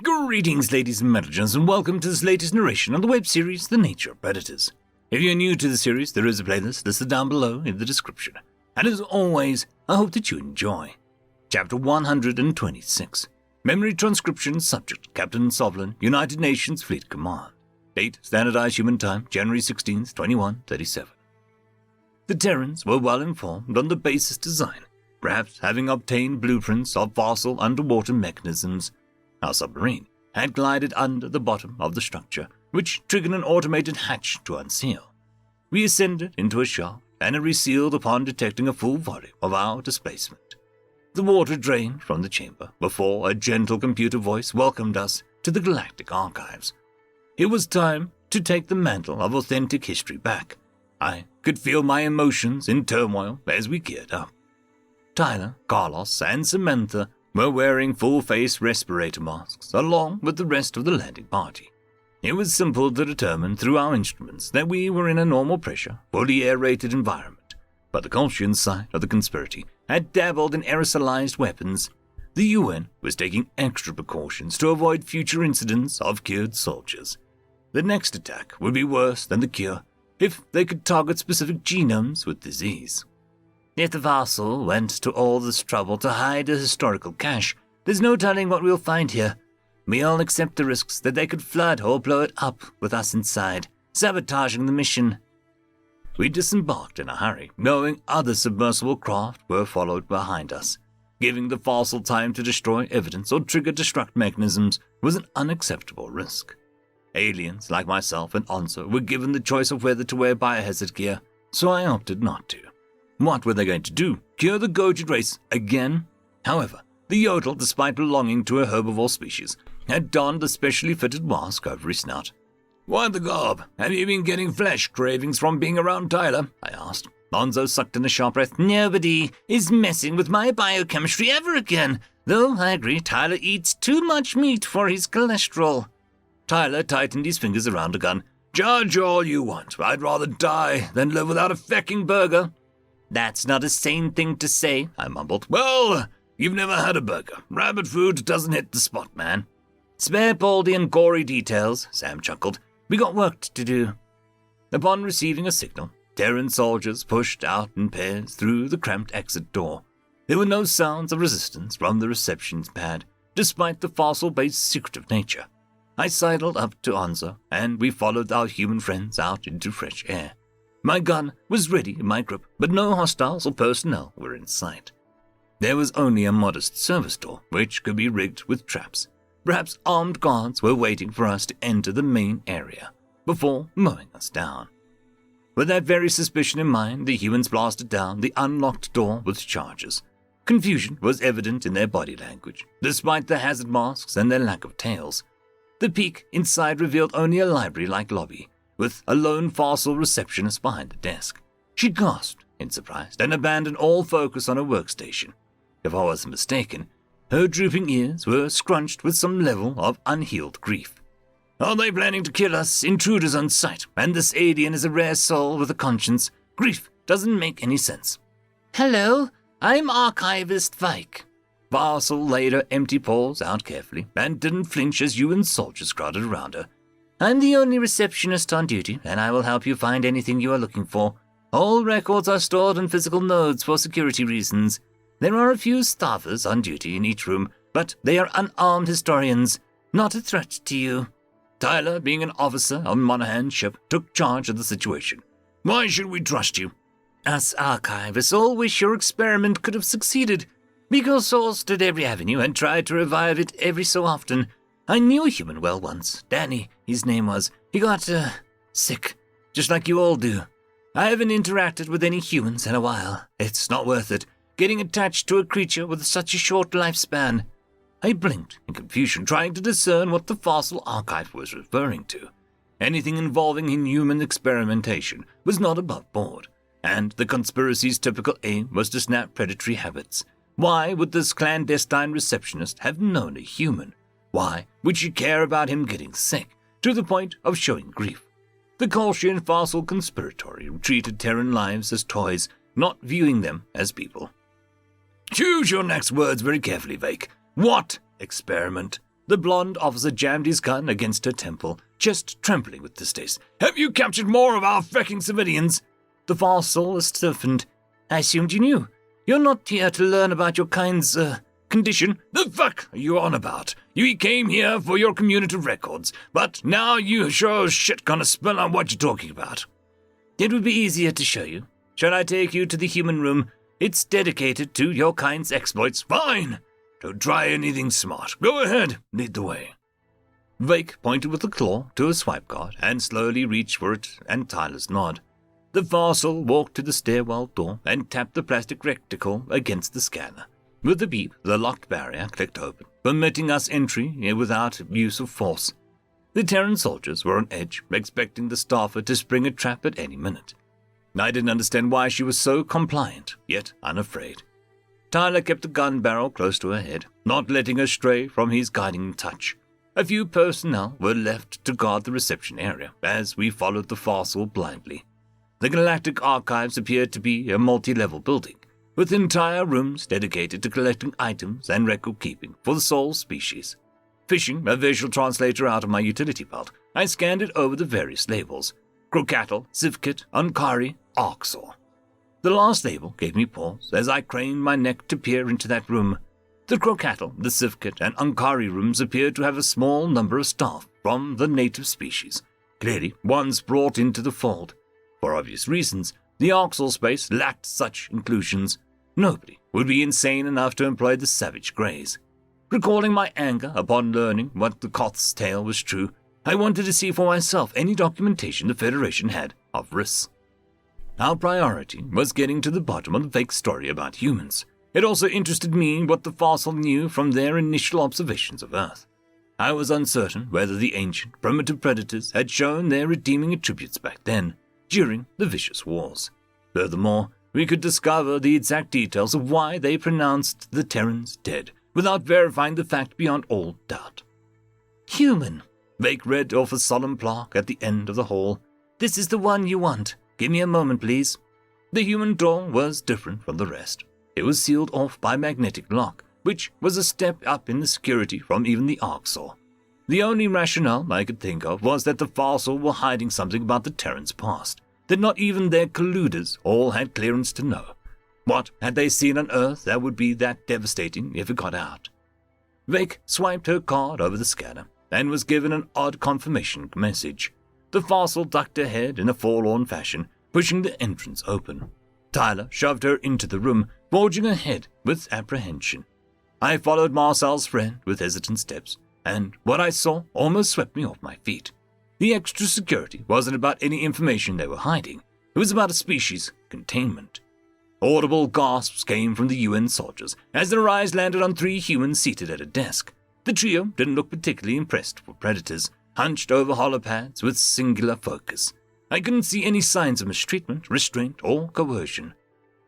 Greetings, ladies and gentlemen, and welcome to this latest narration on the web series The Nature of Predators. If you're new to the series, there is a playlist listed down below in the description. And as always, I hope that you enjoy. Chapter 126. Memory Transcription Subject, Captain Sovlin, United Nations Fleet Command. Date, Standardized Human Time, January 16th, 2137. The Terrans were well informed on the base's design, perhaps having obtained blueprints of fossil underwater mechanisms. Our submarine had glided under the bottom of the structure, which triggered an automated hatch to unseal. We ascended into a shaft, and it resealed upon detecting a full volume of our displacement. The water drained from the chamber before a gentle computer voice welcomed us to the galactic archives. It was time to take the mantle of authentic history back. I could feel my emotions in turmoil as we geared up. Tyler, Carlos, and Samantha were wearing full-face respirator masks, along with the rest of the landing party. It was simple to determine through our instruments that we were in a normal pressure, fully aerated environment, but the Kolshian side of the conspiracy had dabbled in aerosolized weapons. The UN was taking extra precautions to avoid future incidents of cured soldiers. The next attack would be worse than the cure if they could target specific genomes with disease. If the vassal went to all this trouble to hide a historical cache, there's no telling what we'll find here. We all accept the risks that they could flood or blow it up with us inside, sabotaging the mission. We disembarked in a hurry, knowing other submersible craft were followed behind us. Giving the fossil time to destroy evidence or trigger destruct mechanisms was an unacceptable risk. Aliens like myself and Onzo were given the choice of whether to wear biohazard gear, so I opted not to. What were they going to do? Cure the Gojid race again? However, the Yodel, despite belonging to a herbivore species, had donned a specially fitted mask over his snout. "Why the gob? Have you been getting flesh cravings from being around Tyler?" I asked. Onzo sucked in a sharp breath. "Nobody is messing with my biochemistry ever again, though I agree Tyler eats too much meat for his cholesterol." Tyler tightened his fingers around a gun. "Judge all you want. I'd rather die than live without a fecking burger." "That's not a sane thing to say," I mumbled. "Well, you've never had a burger. Rabbit food doesn't hit the spot, man." "Spare Baldy and gory details," Sam chuckled. "We got work to do." Upon receiving a signal, Terran soldiers pushed out in pairs through the cramped exit door. There were no sounds of resistance from the reception pad, despite the fossil-based secretive nature. I sidled up to Onzo, and we followed our human friends out into fresh air. My gun was ready in my grip, but no hostiles or personnel were in sight. There was only a modest service door, which could be rigged with traps. Perhaps armed guards were waiting for us to enter the main area, before mowing us down. With that very suspicion in mind, the humans blasted down the unlocked door with charges. Confusion was evident in their body language, despite the hazard masks and their lack of tails. The peak inside revealed only a library-like lobby, with a lone fossil receptionist behind the desk. She gasped in surprise and abandoned all focus on her workstation. If I wasn't mistaken, her drooping ears were scrunched with some level of unhealed grief. "Are they planning to kill us? Intruders on sight, and this alien is a rare soul with a conscience. Grief doesn't make any sense." "Hello, I'm Archivist Vike." Vassal laid her empty paws out carefully and didn't flinch as UN soldiers crowded around her. "I'm the only receptionist on duty, and I will help you find anything you are looking for. All records are stored in physical nodes for security reasons. There are a few staffers on duty in each room, but they are unarmed historians, not a threat to you." Tyler, being an officer on Monahan's ship, took charge of the situation. "Why should we trust you?" "Us archivists all wish your experiment could have succeeded. We exhausted every avenue and tried to revive it every so often. I knew a human well once. Danny, his name was. He got, sick, just like you all do. I haven't interacted with any humans in a while. It's not worth it, getting attached to a creature with such a short lifespan." I blinked in confusion, trying to discern what the fossil archive was referring to. Anything involving inhuman experimentation was not above board, and the conspiracy's typical aim was to snap predatory habits. Why would this clandestine receptionist have known a human? Why would she care about him getting sick, to the point of showing grief? The Kolshian fossil conspiratory treated Terran lives as toys, not viewing them as people. "Choose your next words very carefully, Vake. What experiment? The blonde officer jammed his gun against her temple, chest trembling with distaste. "Have you captured more of our fecking civilians?" The fossil stiffened. "I assumed you knew. You're not here to learn about your kind's, condition." "The fuck are you on about? You came here for your community records, but now you sure as shit gonna spill on what you're talking about." "It would be easier to show you. Shall I take you to the human room? It's dedicated to your kind's exploits." "Fine! Don't try anything smart. Go ahead, lead the way." Vake pointed with a claw to a swipe card and slowly reached for it and Tyler's nod. The fossil walked to the stairwell door and tapped the plastic reticule against the scanner. With a beep, the locked barrier clicked open, permitting us entry without use of force. The Terran soldiers were on edge, expecting the staffer to spring a trap at any minute. I didn't understand why she was so compliant, yet unafraid. Tyler kept the gun barrel close to her head, not letting her stray from his guiding touch. A few personnel were left to guard the reception area, as we followed the fossil blindly. The Galactic Archives appeared to be a multi-level building, with entire rooms dedicated to collecting items and record-keeping for the Soul species. Fishing a visual translator out of my utility belt, I scanned it over the various labels: Crocattle, Sivkit, Ankari, Arxor. The last label gave me pause as I craned my neck to peer into that room. The Crocattle, the Sivkit, and Ankari rooms appeared to have a small number of staff from the native species, clearly ones brought into the fold. For obvious reasons, the Arxor space lacked such inclusions. Nobody would be insane enough to employ the savage greys. Recalling my anger upon learning what the Koth's tale was true, I wanted to see for myself any documentation the Federation had of risks. Our priority was getting to the bottom of the fake story about humans. It also interested me what the fossil knew from their initial observations of Earth. I was uncertain whether the ancient, primitive predators had shown their redeeming attributes back then, during the vicious wars. Furthermore, we could discover the exact details of why they pronounced the Terrans dead, without verifying the fact beyond all doubt. "Human," Vake read off a solemn plaque at the end of the hall. "This is the one you want. Give me a moment, please." The human door was different from the rest. It was sealed off by magnetic lock, which was a step up in the security from even the Arxor. The only rationale I could think of was that the fossil were hiding something about the Terrans' past, that not even their colluders all had clearance to know. What had they seen on Earth that would be that devastating if it got out? Vake swiped her card over the scanner and was given an odd confirmation message. The fossil ducked her head in a forlorn fashion, pushing the entrance open. Tyler shoved her into the room, forging ahead with apprehension. I followed Marcel's friend with hesitant steps, and what I saw almost swept me off my feet. The extra security wasn't about any information they were hiding. It was about a species containment. Audible gasps came from the UN soldiers as their eyes landed on 3 humans seated at a desk. The trio didn't look particularly impressed for predators, hunched over holopads with singular focus. I couldn't see any signs of mistreatment, restraint, or coercion.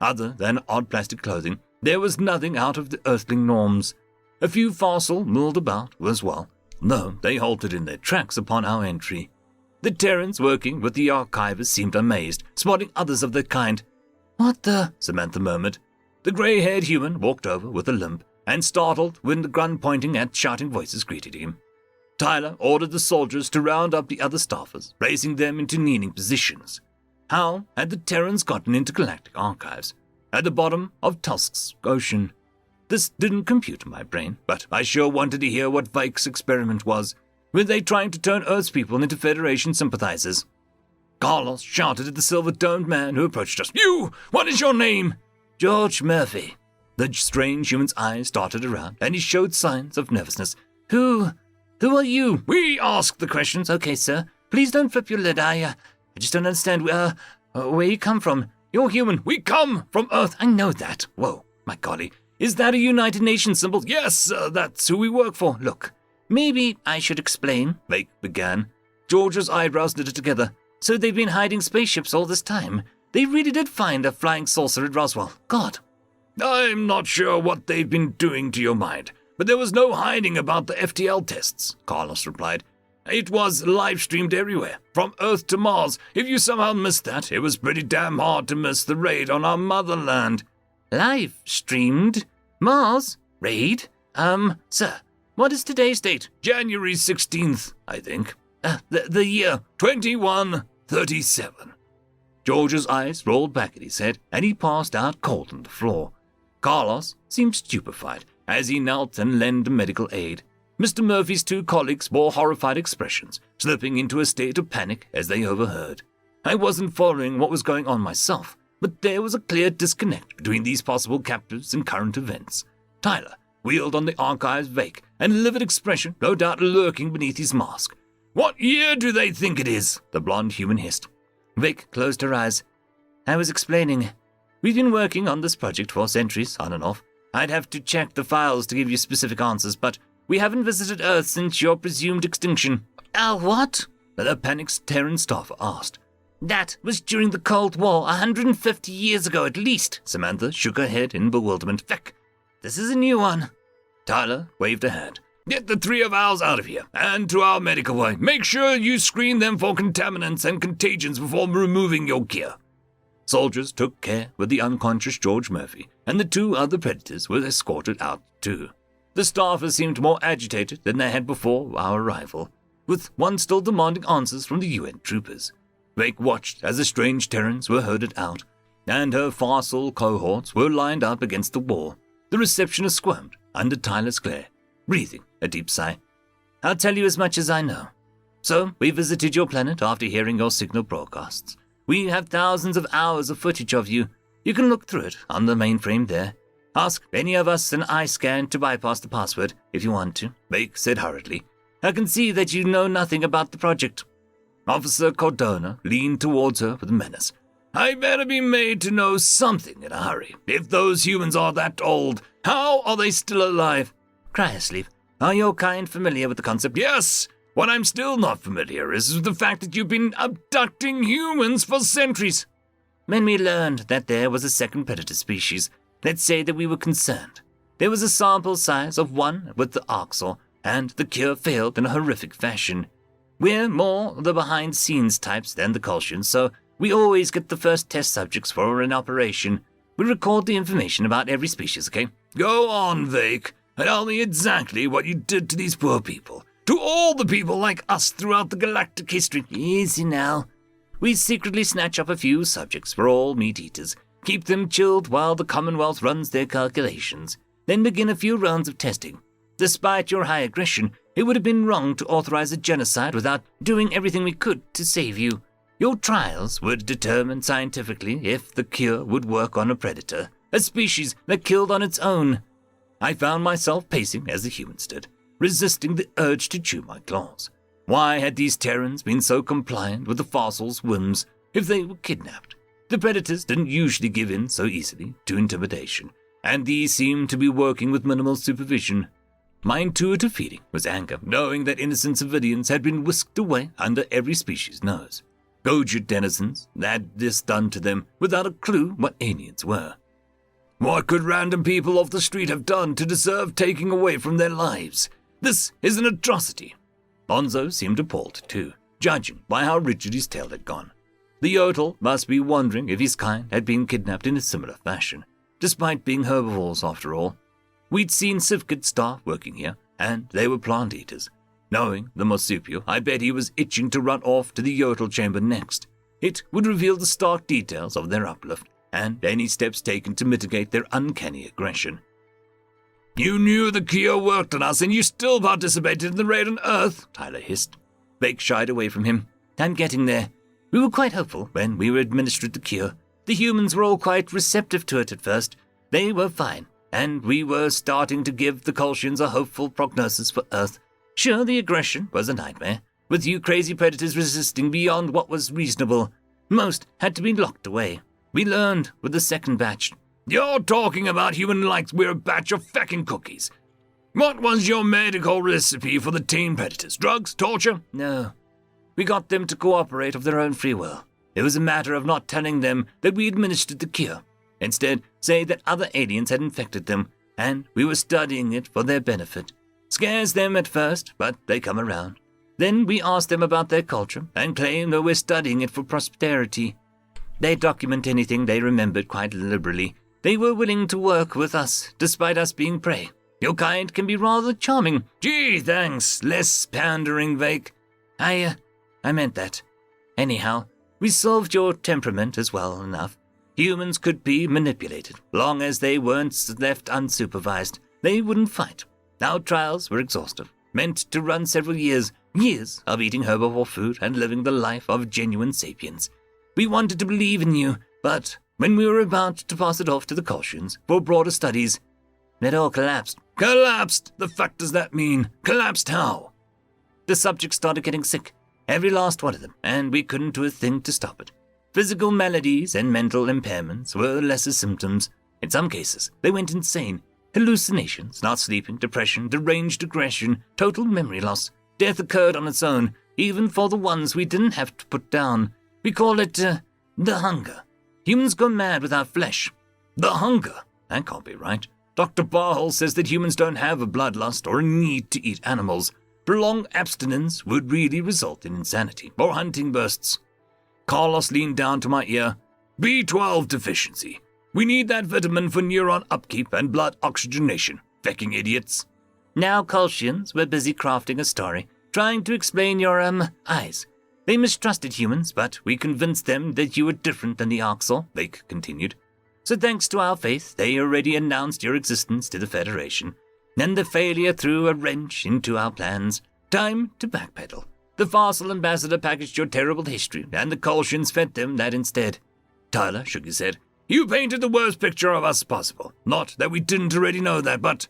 Other than odd plastic clothing, there was nothing out of the earthling norms. A few fossil milled about as well, though they halted in their tracks upon our entry. The Terrans working with the archivist seemed amazed, spotting others of their kind. "What the?" Samantha murmured. The grey-haired human walked over with a limp, and startled when the gun pointing at shouting voices greeted him. Tyler ordered the soldiers to round up the other staffers, placing them into kneeling positions. How had the Terrans gotten into galactic archives? At the bottom of Tusk's ocean. This didn't compute in my brain, but I sure wanted to hear what Vake's experiment was. Were they trying to turn Earth's people into Federation sympathizers? Carlos shouted at the silver-domed man who approached us. "You! What is your name?" "George Murphy." The strange human's eyes darted around, and he showed signs of nervousness. Who are you?" "We ask the questions." "Okay, sir. Please don't flip your lid. I just don't understand where you come from." "You're human. We come from Earth." "I know that." "Whoa, my golly. Is that a United Nations symbol?" "Yes, that's who we work for." "Look, maybe I should explain," Vake began. George's eyebrows knitted together. "So they've been hiding spaceships all this time. They really did find a flying saucer at Roswell. God." "I'm not sure what they've been doing to your mind, but there was no hiding about the FTL tests," Carlos replied. "It was live-streamed everywhere, from Earth to Mars. If you somehow missed that, it was pretty damn hard to miss the raid on our motherland." "Live-streamed? Mars? Raid? Sir, What is today's date? January 16th, I think. The year 2137. George's eyes rolled back at his head, and he passed out cold on the floor. Carlos seemed stupefied as he knelt and lent medical aid. Mr. Murphy's two colleagues bore horrified expressions, slipping into a state of panic as they overheard. I wasn't following what was going on myself, but there was a clear disconnect between these possible captives and current events. Tyler wheeled on the archive's Vake, an livid expression no doubt lurking beneath his mask. What year do they think it is? The blonde human hissed. Vake closed her eyes. I was explaining. We've been working on this project for centuries, on and off. I'd have to check the files to give you specific answers, but we haven't visited Earth since your presumed extinction. What? The panicked Terran staffer asked. That was during the Cold War, 150 years ago at least. Samantha shook her head in bewilderment. Feck, this is a new one. Tyler waved a hand. Get the three of ours out of here, and to our medical way. Make sure you screen them for contaminants and contagions before removing your gear. Soldiers took care with the unconscious George Murphy, and the two other predators were escorted out too. The staffers seemed more agitated than they had before our arrival, with one still demanding answers from the UN troopers. Vake watched as the strange Terrans were herded out, and her fossil cohorts were lined up against the wall. The receptionist squirmed under Tyler's glare, breathing a deep sigh. I'll tell you as much as I know. So, we visited your planet after hearing your signal broadcasts. We have thousands of hours of footage of you. You can look through it on the mainframe there. Ask any of us an eye scan to bypass the password, if you want to, Vake said hurriedly. I can see that you know nothing about the project. Officer Cordona leaned towards her with a menace. I better be made to know something in a hurry. If those humans are that old, how are they still alive? Cryosleep. Are your kind familiar with the concept? Yes. What I'm still not familiar is with the fact that you've been abducting humans for centuries. When we learned that there was a second predator species, let's say that we were concerned. There was a sample size of 1 with the Arxor, and the cure failed in a horrific fashion. We're more the behind-scenes types than the Kolshians, so we always get the first test subjects for an operation. We record the information about every species, okay? Go on, Vake. Tell me exactly what you did to these poor people. To all the people like us throughout the galactic history. Easy now. We secretly snatch up a few subjects for all meat-eaters, keep them chilled while the Commonwealth runs their calculations, then begin a few rounds of testing. Despite your high aggression, it would have been wrong to authorize a genocide without doing everything we could to save you. Your trials would determine scientifically if the cure would work on a predator, a species that killed on its own. I found myself pacing as the humans did, resisting the urge to chew my claws. Why had these Terrans been so compliant with the fossil's whims if they were kidnapped? The predators didn't usually give in so easily to intimidation, and these seemed to be working with minimal supervision. My intuitive feeling was anger, knowing that innocent civilians had been whisked away under every species' nose. Goju denizens had this done to them without a clue what aliens were. What could random people off the street have done to deserve taking away from their lives? This is an atrocity. Bonzo seemed appalled too, judging by how rigid his tail had gone. The Yodel must be wondering if his kind had been kidnapped in a similar fashion, despite being herbivores after all. We'd seen Sivkid staff working here, and they were plant eaters. Knowing the marsupial, I bet he was itching to run off to the Yodel chamber next. It would reveal the stark details of their uplift, and any steps taken to mitigate their uncanny aggression. You knew the cure worked on us, and you still participated in the raid on Earth, Tyler hissed. Vake shied away from him. I'm getting there. We were quite hopeful when we were administered the cure. The humans were all quite receptive to it at first. They were fine, and we were starting to give the Kolshians a hopeful prognosis for Earth. Sure, the aggression was a nightmare, with you crazy predators resisting beyond what was reasonable. Most had to be locked away. We learned with the second batch. You're talking about human like we're a batch of feckin' cookies. What was your medical recipe for the teen predators? Drugs? Torture? No. We got them to cooperate of their own free will. It was a matter of not telling them that we administered the cure. Instead, say that other aliens had infected them, and we were studying it for their benefit. Scares them at first, but they come around. Then we ask them about their culture and claim that we're studying it for posterity. They document anything they remembered quite liberally. They were willing to work with us, despite us being prey. Your kind can be rather charming. Gee, thanks. Less pandering, Vake. I meant that. Anyhow, we solved your temperament as well enough. Humans could be manipulated. Long as they weren't left unsupervised, they wouldn't fight. Our trials were exhaustive, meant to run several years of eating herbivore food and living the life of genuine sapiens. We wanted to believe in you, but when we were about to pass it off to the Kolshians for broader studies, it all collapsed. Collapsed? The fuck does that mean? Collapsed how? The subjects started getting sick, every last one of them, and we couldn't do a thing to stop it. Physical maladies and mental impairments were lesser symptoms. In some cases, they went insane. Hallucinations, not sleeping, depression, deranged aggression, total memory loss. Death occurred on its own, even for the ones we didn't have to put down. We call it, the hunger. Humans go mad without flesh. The hunger? That can't be right. Dr. Barhol says that humans don't have a bloodlust or a need to eat animals. Prolonged abstinence would really result in insanity or hunting bursts. Carlos leaned down to my ear. B12 deficiency. We need that vitamin for neuron upkeep and blood oxygenation. Fecking idiots. Now Kolshians were busy crafting a story, trying to explain your, eyes. They mistrusted humans, but we convinced them that you were different than the Oxal, Vake continued. So thanks to our faith, they already announced your existence to the Federation. Then the failure threw a wrench into our plans. Time to backpedal. The Fossil Ambassador packaged your terrible history, and the Kolshians fed them that instead. Tyler shook his head. You painted the worst picture of us possible. Not that we didn't already know that, but...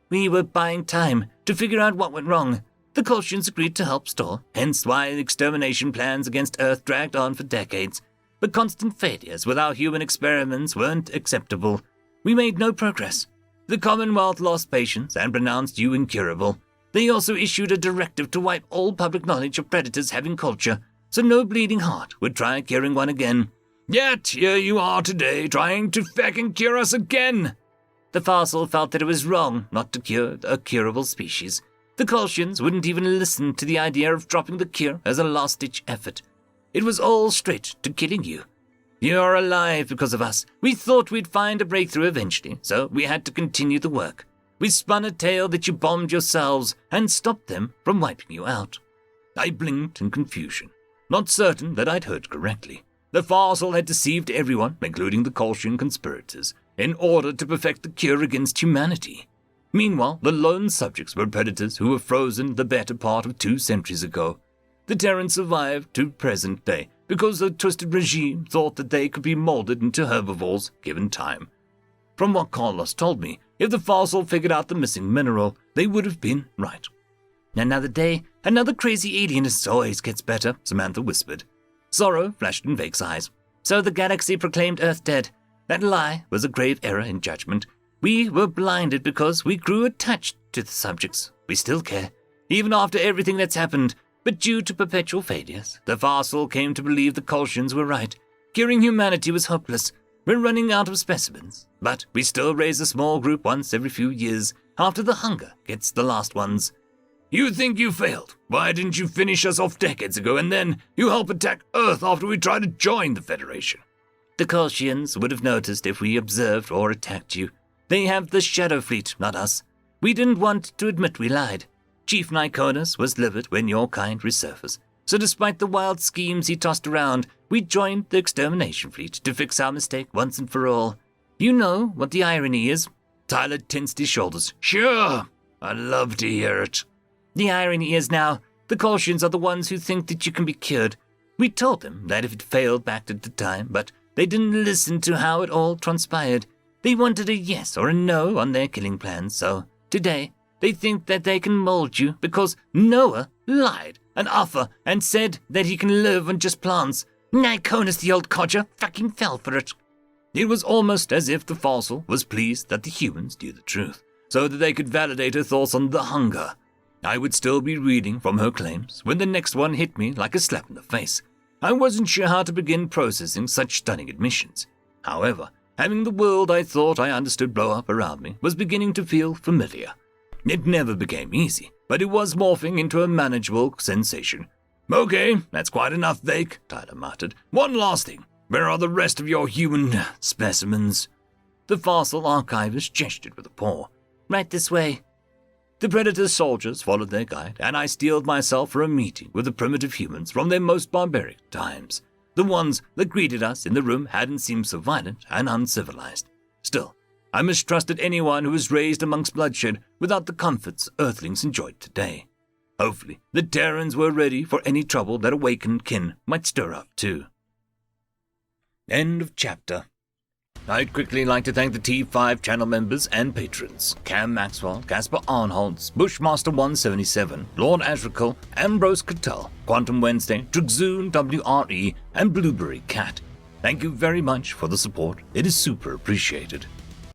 We were buying time to figure out what went wrong. The Kolshians agreed to help stall, hence why the extermination plans against Earth dragged on for decades. But constant failures with our human experiments weren't acceptable. We made no progress. The Commonwealth lost patience and pronounced you incurable. They also issued a directive to wipe all public knowledge of predators having culture, so no bleeding heart would try curing one again. Yet here you are today, trying to fecking cure us again. The fossil felt that it was wrong not to cure a curable species. The Kolshians wouldn't even listen to the idea of dropping the cure as a last-ditch effort. It was all straight to killing you. You're alive because of us. We thought we'd find a breakthrough eventually, so we had to continue the work. We spun a tale that you bombed yourselves and stopped them from wiping you out. I blinked in confusion, not certain that I'd heard correctly. The fossil had deceived everyone, including the Kolshian conspirators, in order to perfect the cure against humanity. Meanwhile, the lone subjects were predators who were frozen the better part of 2 centuries ago. The Terrans survived to present day because the twisted regime thought that they could be molded into herbivores given time. From what Carlos told me, if the fossil figured out the missing mineral, they would have been right. Another day, another crazy alienist always gets better, Samantha whispered. Sorrow flashed in Vake's eyes. So the galaxy proclaimed Earth dead. That lie was a grave error in judgment. We were blinded because we grew attached to the subjects. We still care, even after everything that's happened. But due to perpetual failures, the fossil came to believe the Kolshians were right. Curing humanity was hopeless. We're running out of specimens, but we still raise a small group once every few years, after the hunger gets the last ones. You think you failed? Why didn't you finish us off decades ago and then you help attack Earth after we tried to join the Federation? The Kolshians would have noticed if we observed or attacked you. They have the Shadow Fleet, not us. We didn't want to admit we lied. Chief Nikonus was livid when your kind resurfaced. So despite the wild schemes he tossed around, we joined the extermination fleet to fix our mistake once and for all. You know what the irony is? Tyler tensed his shoulders. Sure, I'd love to hear it. The irony is now, the Kolshians are the ones who think that you can be cured. We told them that if it failed back at the time, but they didn't listen to how it all transpired. They wanted a yes or a no on their killing plans, so today they think that they can mold you because Noah lied and offer and said that he can live on just plants. Nikonus, the old codger, fucking fell for it. It was almost as if the fossil was pleased that the humans knew the truth, so that they could validate her thoughts on the hunger. I would still be reading from her claims when the next one hit me like a slap in the face. I wasn't sure how to begin processing such stunning admissions. However, having the world I thought I understood blow up around me was beginning to feel familiar. It never became easy, but it was morphing into a manageable sensation. Okay, that's quite enough, Vake, Tyler muttered. One last thing. Where are the rest of your human specimens? The fossil archivist gestured with a paw. Right this way. The Predator's soldiers followed their guide, and I steeled myself for a meeting with the primitive humans from their most barbaric times. The ones that greeted us in the room hadn't seemed so violent and uncivilized. Still, I mistrusted anyone who was raised amongst bloodshed without the comforts Earthlings enjoyed today. Hopefully, the Terrans were ready for any trouble that awakened kin might stir up too. End of chapter. I'd quickly like to thank the T5 channel members and patrons: Cam Maxwell, Casper Arnholtz, Bushmaster177, Lord Azrakal, Ambrose Cattell, Quantum Wednesday, Dragzoon W.R.E, and Blueberry Cat. Thank you very much for the support. It is super appreciated.